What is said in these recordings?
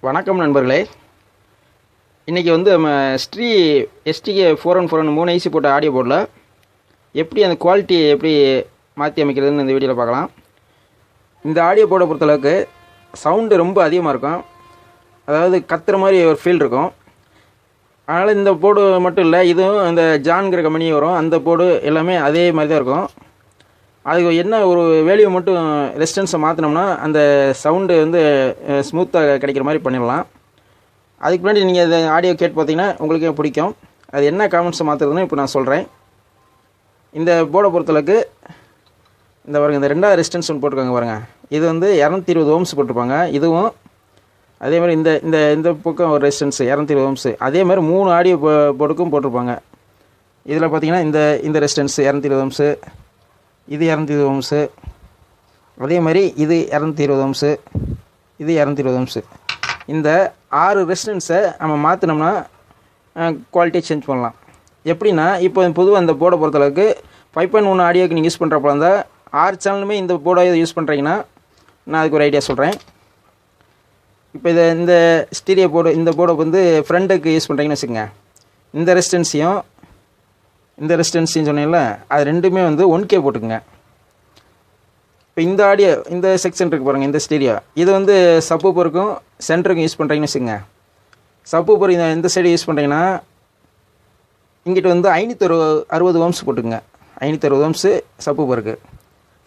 வணக்கம் நண்பர்களே. இன்றைக்கி வந்து நம்ம STK4141 3 ஐசி போட்ட ஆடியோ போர்டில் எப்படி அந்த குவாலிட்டி எப்படி மாற்றி அமைக்கிறதுன்னு இந்த வீடியோவில் பார்க்கலாம். இந்த ஆடியோ போர்டை பொறுத்தளவுக்கு சவுண்டு ரொம்ப அதிகமாக இருக்கும், அதாவது கத்துற மாதிரி ஒரு ஃபீல் இருக்கும். அதனால் இந்த போர்டு மட்டும் இல்லை, இதுவும் அந்த ஜான்கிற கம்பெனி வரும், அந்த போர்டு எல்லாமே அதே மாதிரி தான் இருக்கும். அதுக்கு என்ன ஒரு வேல்யூ மட்டும் ரெசிஸ்டன்ஸை மாற்றினோம்னா அந்த சவுண்டு வந்து ஸ்மூத்தாக கிடைக்கிற மாதிரி பண்ணிடலாம். அதுக்கு முன்னாடி நீங்கள் இந்த ஆடியோ கேட்டு பார்த்தீங்கன்னா உங்களுக்கே பிடிக்கும். அது என்ன காமெண்ட்ஸை மாற்றுறதுன்னு இப்போ நான் சொல்கிறேன். இந்த போர்டை பொறுத்தளவுக்கு இந்த பாருங்கள், இந்த ரெண்டாவது ரெசிஸ்டன்ஸ் ஒன்று போட்டிருக்காங்க பாருங்கள். இது வந்து 220 ஓம்ஸ் போட்டிருப்பாங்க. இதுவும் அதே மாதிரி இந்த இந்த இந்த பக்கம் ஒரு ரெசிஸ்டன்ஸு 220 ஓம்ஸு. அதே மாதிரி 3 ஆடியோ போர்டுக்கும் போட்டிருப்பாங்க. இதில் பார்த்தீங்கன்னா இந்த ரெசிஸ்டன்ஸு 220 ஓம்ஸு, இது 220 ஓம்ஸு, அதே மாதிரி இது 220 ஓம்ஸு, இது 220 ஓம்ஸு. இந்த 6 ரெசிஸ்டன்ஸை நம்ம மாற்றினோம்னா குவாலிட்டியை சேஞ்ச் பண்ணலாம். எப்படின்னா, இப்போ பொதுவாக அந்த போர்டை பொறுத்தளவுக்கு 5.1 ஆடியோக்கு நீங்கள் யூஸ் பண்ணுறப்போ இருந்தால் 6 சேனலுமே இந்த போர்டை யூஸ் பண்ணுறீங்கன்னா நான் அதுக்கு ஒரு ஐடியா சொல்கிறேன். இப்போ இந்த ஸ்டீரியோ போர்டு, இந்த போர்டை வந்து ஃப்ரண்ட்டுக்கு யூஸ் பண்ணுறீங்கன்னு வச்சுக்கோங்க. இந்த ரெசிஸ்டன்ஸையும் இந்த ரெசிஸ்டன்ஸையும் சொன்னீங்கல்ல, அது ரெண்டுமே வந்து 1K போட்டுக்குங்க. இப்போ இந்த ஆடியோ இந்த செக்ஷன் இருக்குது பாருங்கள், இந்த ஸ்டீரியோ இது வந்து சப்பூப்பருக்கும் சென்டருக்கும் யூஸ் பண்ணுறீங்கன்னு வச்சுக்கோங்க. சப்பூப்பர் இந்த சைடு யூஸ் பண்ணுறீங்கன்னா இங்கிட்ட வந்து 560 ஓம்ஸ் போட்டுக்குங்க. 560 ஓம்ஸு சப்பூப்பருக்கு.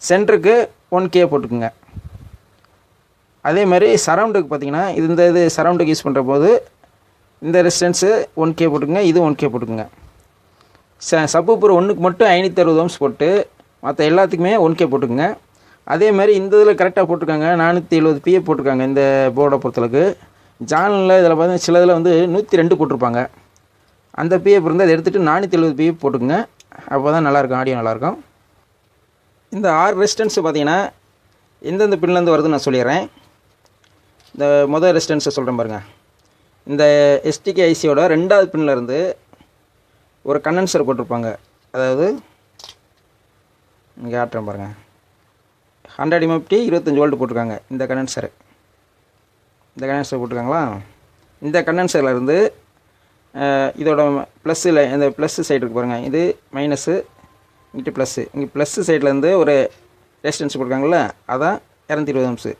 சென்டருக்கு 1K போட்டுக்குங்க. அதே மாதிரி சரவுண்டுக்கு பார்த்தீங்கன்னா இது சரவுண்டுக்கு யூஸ் பண்ணுற போது இந்த ரெசிஸ்டன்ஸு 1K போட்டுக்குங்க, இது 1K போட்டுக்குங்க. சப்பூப்பர் ஒன்றுக்கு மட்டும் 560 ஓம்ஸ் போட்டு மற்ற எல்லாத்துக்குமே 1K போட்டுக்குங்க. அதே மாதிரி இந்த இதில் கரெக்டாக போட்டிருக்காங்க, 470 PA போட்டிருக்காங்க. இந்த போர்டை பொறுத்தளவுக்கு ஜானில் இதில் பார்த்தீங்கன்னா சில இதில் வந்து 102 போட்டிருப்பாங்க. அந்த PA இருந்தால் அதை எடுத்துகிட்டு 470 PA போட்டுக்குங்க. அப்போ தான் நல்லாயிருக்கும், ஆடியோ நல்லாயிருக்கும். இந்த 6 ரெசிஸ்டன்ஸு பார்த்தீங்கன்னா எந்தெந்த பின்லேருந்து வருதுன்னு நான் சொல்லிடுறேன். இந்த மொதல் ரெசிஸ்டன்ஸை சொல்கிறேன் பாருங்கள். இந்த STK ஐசியோட 2வது பின்லேருந்து ஒரு கண்டென்சர் போட்டிருப்பாங்க. அதாவது இங்கே ஆட்டுறேன் பாருங்கள், 100 MFT 25 வோல்ட் போட்டிருக்காங்க. இந்த கண்டென்சர் போட்டிருக்காங்களா? இந்த கண்டென்சரில் இருந்து இதோட ப்ளஸ்ஸில் இந்த ப்ளஸ்ஸு சைடு இருக்குது பாருங்கள், இது மைனஸு, இங்கிட்டு ப்ளஸ்ஸு. இங்கே ப்ளஸ்ஸு சைட்லேருந்து ஒரு ரெசிஸ்டன்ஸ் போட்டிருக்காங்களா, அதான் 220 ஓம்ஸு.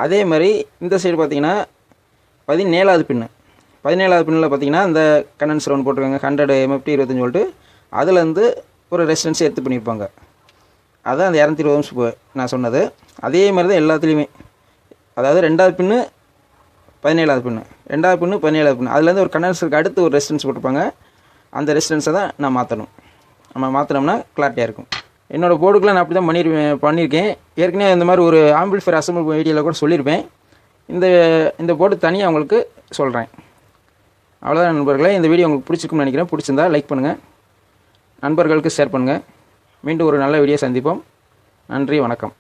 அதே மாதிரி இந்த சைடு பார்த்தீங்கன்னா 17வது பின்னில் பார்த்தீங்கன்னா இந்த கண்டென்சர் ஒன்று போட்டிருக்காங்க, 100 MFT 25 வோல்ட்டு. அதுலேருந்து ஒரு ரெசிஸ்டன்ஸ் எடுத்து பண்ணியிருப்பாங்க. அதான் அந்த 220 ஓம்ஸ் நான் சொன்னது. அதே மாதிரி தான் எல்லாத்துலேயுமே, அதாவது 2வது பின்னு 17வது பின்னு, 2வது பின்னு 17வது பின்னு, அதுலேருந்து ஒரு கண்டென்சருக்கு அடுத்து ஒரு ரெசிஸ்டன்ஸ் போட்டிருப்பாங்க. அந்த ரெசிஸ்டன்ஸை தான் நான் மாற்றணும். நம்ம மாற்றினோம்னா கிளாரிட்டியாக இருக்கும். என்னோடய போர்டுக்குலாம் நான் அப்படி தான் பண்ணியிருக்கேன். ஏற்கனவே இந்த மாதிரி ஒரு ஆம்பிளிஃபையர் அசம்பிள் வீடியோவில் கூட சொல்லியிருப்பேன். இந்த போர்டு தனியாக உங்களுக்கு சொல்கிறேன். அவ்வளோதான் நண்பர்களே. இந்த வீடியோ உங்களுக்கு பிடிச்சிருக்குன்னு நினைக்கிறேன். பிடிச்சிருந்தா லைக் பண்ணுங்கள், நண்பர்களுக்கு ஷேர் பண்ணுங்கள். மீண்டும் ஒரு நல்ல வீடியோ சந்திப்போம். நன்றி, வணக்கம்.